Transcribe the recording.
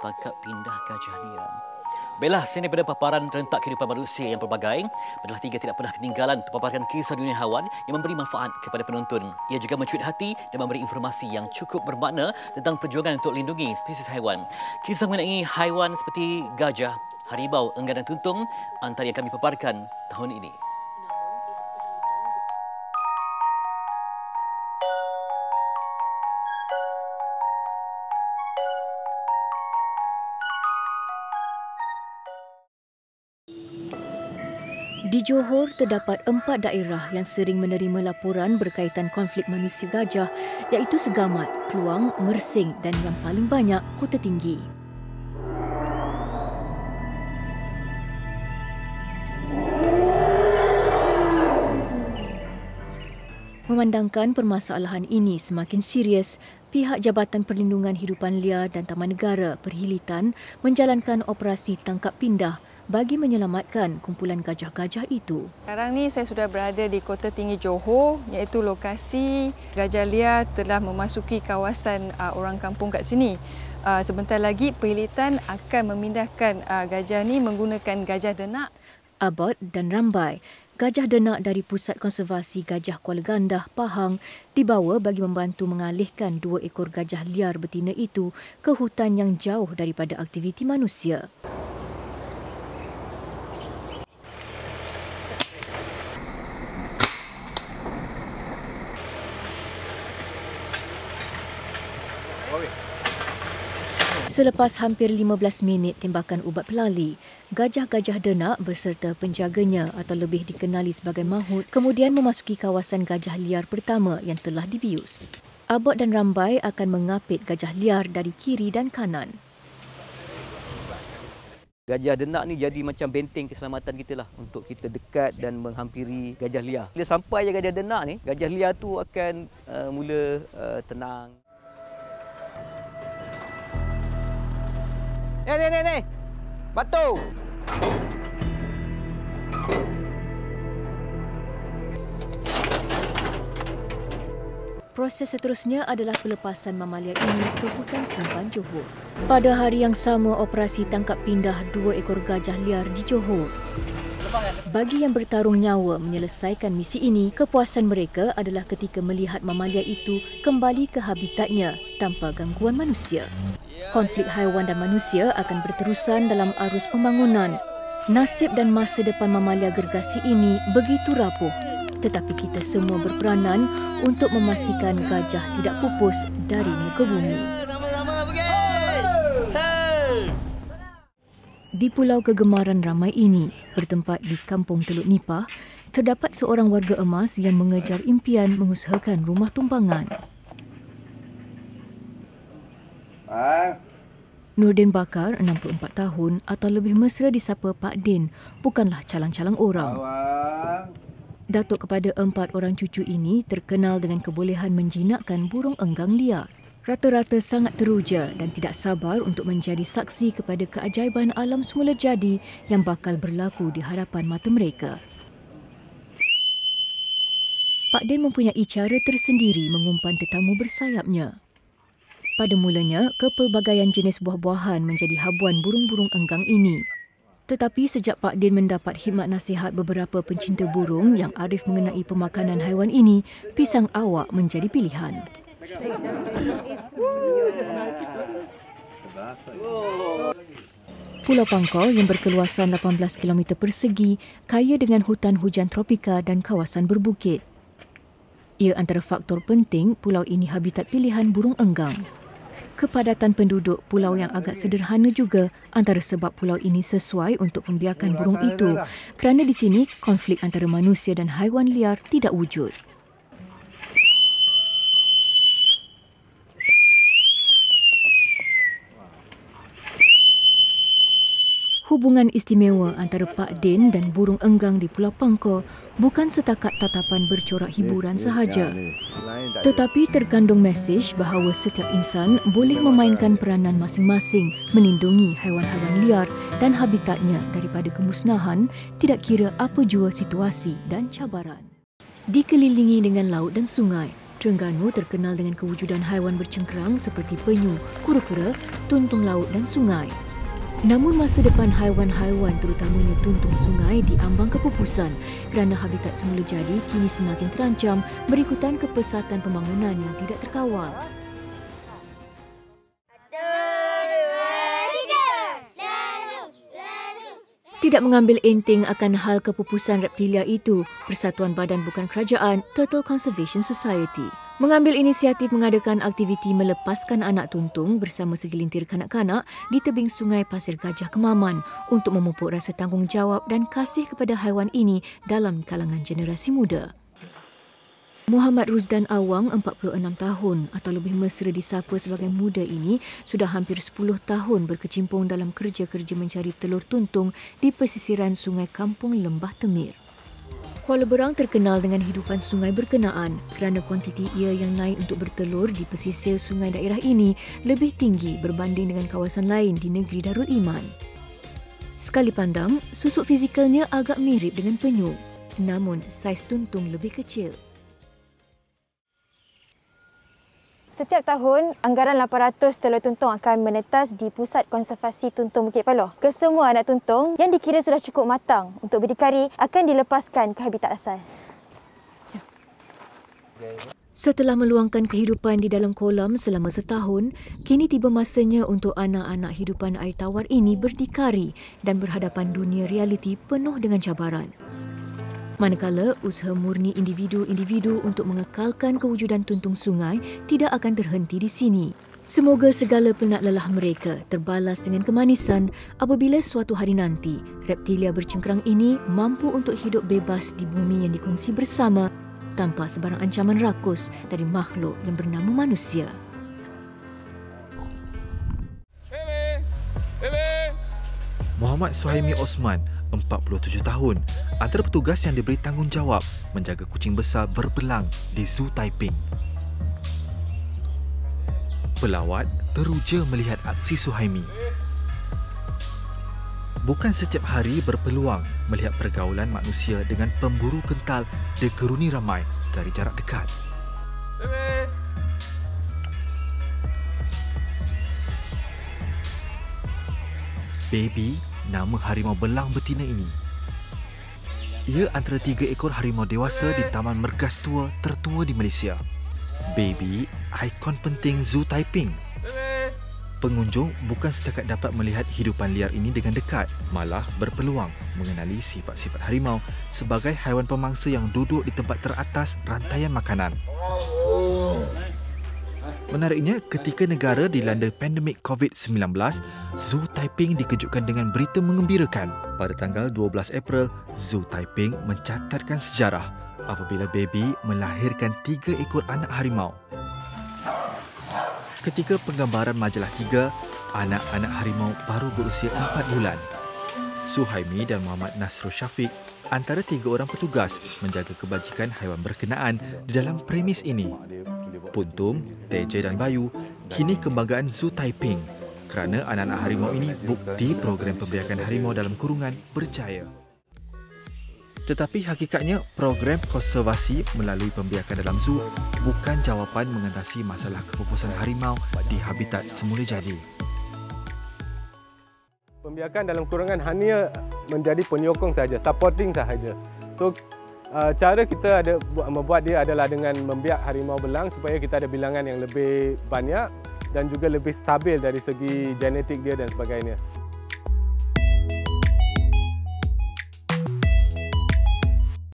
tangkap pindah gajah liar. Baiklah, sini daripada paparan rentak kehidupan manusia yang pelbagai, Belah Tiga tidak pernah ketinggalan untuk paparkan kisah dunia haiwan yang memberi manfaat kepada penonton. Ia juga mencuit hati dan memberi informasi yang cukup bermakna tentang perjuangan untuk lindungi spesies haiwan. Kisah mengenai haiwan seperti gajah, haribau, enggan dan tuntung antara yang kami paparkan tahun ini. Di Johor, terdapat 4 daerah yang sering menerima laporan berkaitan konflik manusia gajah, iaitu Segamat, Kluang, Mersing dan yang paling banyak, Kota Tinggi. Memandangkan permasalahan ini semakin serius, pihak Jabatan Perlindungan Hidupan Liar dan Taman Negara Perhilitan menjalankan operasi tangkap pindah bagi menyelamatkan kumpulan gajah-gajah itu. Sekarang ni saya sudah berada di Kota Tinggi Johor, iaitu lokasi gajah liar telah memasuki kawasan orang kampung kat sini. Sebentar lagi Perhilitan akan memindahkan gajah ni menggunakan gajah denak. Abot dan Rambai, gajah denak dari Pusat Konservasi Gajah Kuala Gandah, Pahang, dibawa bagi membantu mengalihkan 2 ekor gajah liar betina itu ke hutan yang jauh daripada aktiviti manusia. Selepas hampir 15 minit tembakan ubat pelali, gajah-gajah denak berserta penjaganya atau lebih dikenali sebagai mahut kemudian memasuki kawasan gajah liar pertama yang telah dibius. Abot dan Rambai akan mengapit gajah liar dari kiri dan kanan. Gajah denak ni jadi macam benteng keselamatan kita lah untuk kita dekat dan menghampiri gajah liar. Bila sampai je gajah denak ni, gajah liar tu akan mula tenang. Ni. Batu. Proses seterusnya adalah pelepasan mamalia ini ke hutan simpan Johor. Pada hari yang sama, operasi tangkap pindah 2 ekor gajah liar di Johor. Bagi yang bertarung nyawa menyelesaikan misi ini, kepuasan mereka adalah ketika melihat mamalia itu kembali ke habitatnya tanpa gangguan manusia. Konflik haiwan dan manusia akan berterusan dalam arus pembangunan. Nasib dan masa depan mamalia gergasi ini begitu rapuh, tetapi kita semua berperanan untuk memastikan gajah tidak pupus dari muka bumi. Di pulau kegemaran ramai ini, bertempat di Kampung Teluk Nipah, terdapat seorang warga emas yang mengejar impian mengusahakan rumah tumpangan. Nurdin Bakar, 64 tahun atau lebih mesra disapa Pak Din, bukanlah calang-calang orang. Datuk kepada 4 orang cucu ini terkenal dengan kebolehan menjinakkan burung enggang liar. Rata-rata sangat teruja dan tidak sabar untuk menjadi saksi kepada keajaiban alam semula jadi yang bakal berlaku di hadapan mata mereka. Pak Din mempunyai cara tersendiri mengumpan tetamu bersayapnya. Pada mulanya, kepelbagaian jenis buah-buahan menjadi habuan burung-burung enggang ini. Tetapi sejak Pak Din mendapat khidmat nasihat beberapa pencinta burung yang arif mengenai pemakanan haiwan ini, pisang awak menjadi pilihan. Pulau Pangkor yang berkeluasan 18 km persegi, kaya dengan hutan hujan tropika dan kawasan berbukit. Ia antara faktor penting pulau ini habitat pilihan burung enggang. Kepadatan penduduk pulau yang agak sederhana juga antara sebab pulau ini sesuai untuk membiarkan burung itu, kerana di sini konflik antara manusia dan haiwan liar tidak wujud. Hubungan istimewa antara Pak Din dan burung enggang di Pulau Pangkor bukan setakat tatapan bercorak hiburan sahaja. Tetapi terkandung mesej bahawa setiap insan boleh memainkan peranan masing-masing melindungi haiwan-haiwan liar dan habitatnya daripada kemusnahan, tidak kira apa jua situasi dan cabaran. Dikelilingi dengan laut dan sungai, Terengganu terkenal dengan kewujudan haiwan bercengkerang seperti penyu, kura-kura, tuntung laut dan sungai. Namun masa depan haiwan-haiwan terutamanya tuntung sungai diambang kepupusan kerana habitat semula jadi kini semakin terancam berikutan kepesatan pembangunan yang tidak terkawal. Tidak mengambil enteng akan hal kepupusan reptilia itu, Persatuan Badan Bukan Kerajaan Turtle Conservation Society mengambil inisiatif mengadakan aktiviti melepaskan anak tuntung bersama segelintir kanak-kanak di tebing Sungai Pasir Gajah Kemaman untuk memupuk rasa tanggungjawab dan kasih kepada haiwan ini dalam kalangan generasi muda. Muhammad Rusdan Awang, 46 tahun atau lebih mesra disapa sebagai muda ini, sudah hampir 10 tahun berkecimpung dalam kerja-kerja mencari telur tuntung di pesisiran Sungai Kampung Lembah Temir. Kuala Berang terkenal dengan hidupan sungai berkenaan kerana kuantiti ia yang naik untuk bertelur di pesisir sungai daerah ini lebih tinggi berbanding dengan kawasan lain di negeri Darul Iman. Sekali pandang, susuk fizikalnya agak mirip dengan penyu, namun saiz tuntung lebih kecil. Setiap tahun, anggaran 800 telur tuntung akan menetas di Pusat Konservasi Tuntung Bukit Paloh. Kesemua anak tuntung yang dikira sudah cukup matang untuk berdikari akan dilepaskan ke habitat asal. Setelah meluangkan kehidupan di dalam kolam selama setahun, kini tiba masanya untuk anak-anak hidupan air tawar ini berdikari dan berhadapan dunia realiti penuh dengan cabaran. Manakala usaha murni individu-individu untuk mengekalkan kewujudan tuntung sungai tidak akan terhenti di sini. Semoga segala penat lelah mereka terbalas dengan kemanisan apabila suatu hari nanti reptilia bercengkerang ini mampu untuk hidup bebas di bumi yang dikongsi bersama tanpa sebarang ancaman rakus dari makhluk yang bernama manusia. Muhammad Suhaimi Osman, 47 tahun, antara petugas yang diberi tanggungjawab menjaga kucing besar berbelang di Zoo Taiping. Pelawat teruja melihat aksi Suhaimi. Bukan setiap hari berpeluang melihat pergaulan manusia dengan pemburu kental digeruni ramai dari jarak dekat. Baby, nama harimau belang betina ini. Ia antara 3 ekor harimau dewasa di Taman Mergas Tua tertua di Malaysia. Baby, ikon penting Zoo Taiping. Pengunjung bukan setakat dapat melihat hidupan liar ini dengan dekat, malah berpeluang mengenali sifat-sifat harimau sebagai haiwan pemangsa yang duduk di tempat teratas rantaian makanan. Menariknya, ketika negara dilanda pandemik COVID-19, Zoo Taiping dikejutkan dengan berita mengembirakan. Pada tanggal 12 April, Zoo Taiping mencatatkan sejarah apabila Baby melahirkan 3 ekor anak harimau. Ketika penggambaran majalah 3, anak-anak harimau baru berusia 4 bulan. Suhaimi dan Muhammad Nasrul Syafiq antara 3 orang petugas menjaga kebajikan haiwan berkenaan di dalam premis ini. Puntum, Teja dan Bayu kini kebanggaan Zoo Taiping kerana anak-anak harimau ini bukti program pembiakan harimau dalam kurungan berjaya. Tetapi hakikatnya program konservasi melalui pembiakan dalam zoo bukan jawapan mengatasi masalah kepupusan harimau di habitat semula jadi. Pembiakan dalam kurungan hanya menjadi penyokong saja, supporting sahaja. So cara kita membuat dia adalah dengan membiak harimau belang supaya kita ada bilangan yang lebih banyak dan juga lebih stabil dari segi genetik dia dan sebagainya.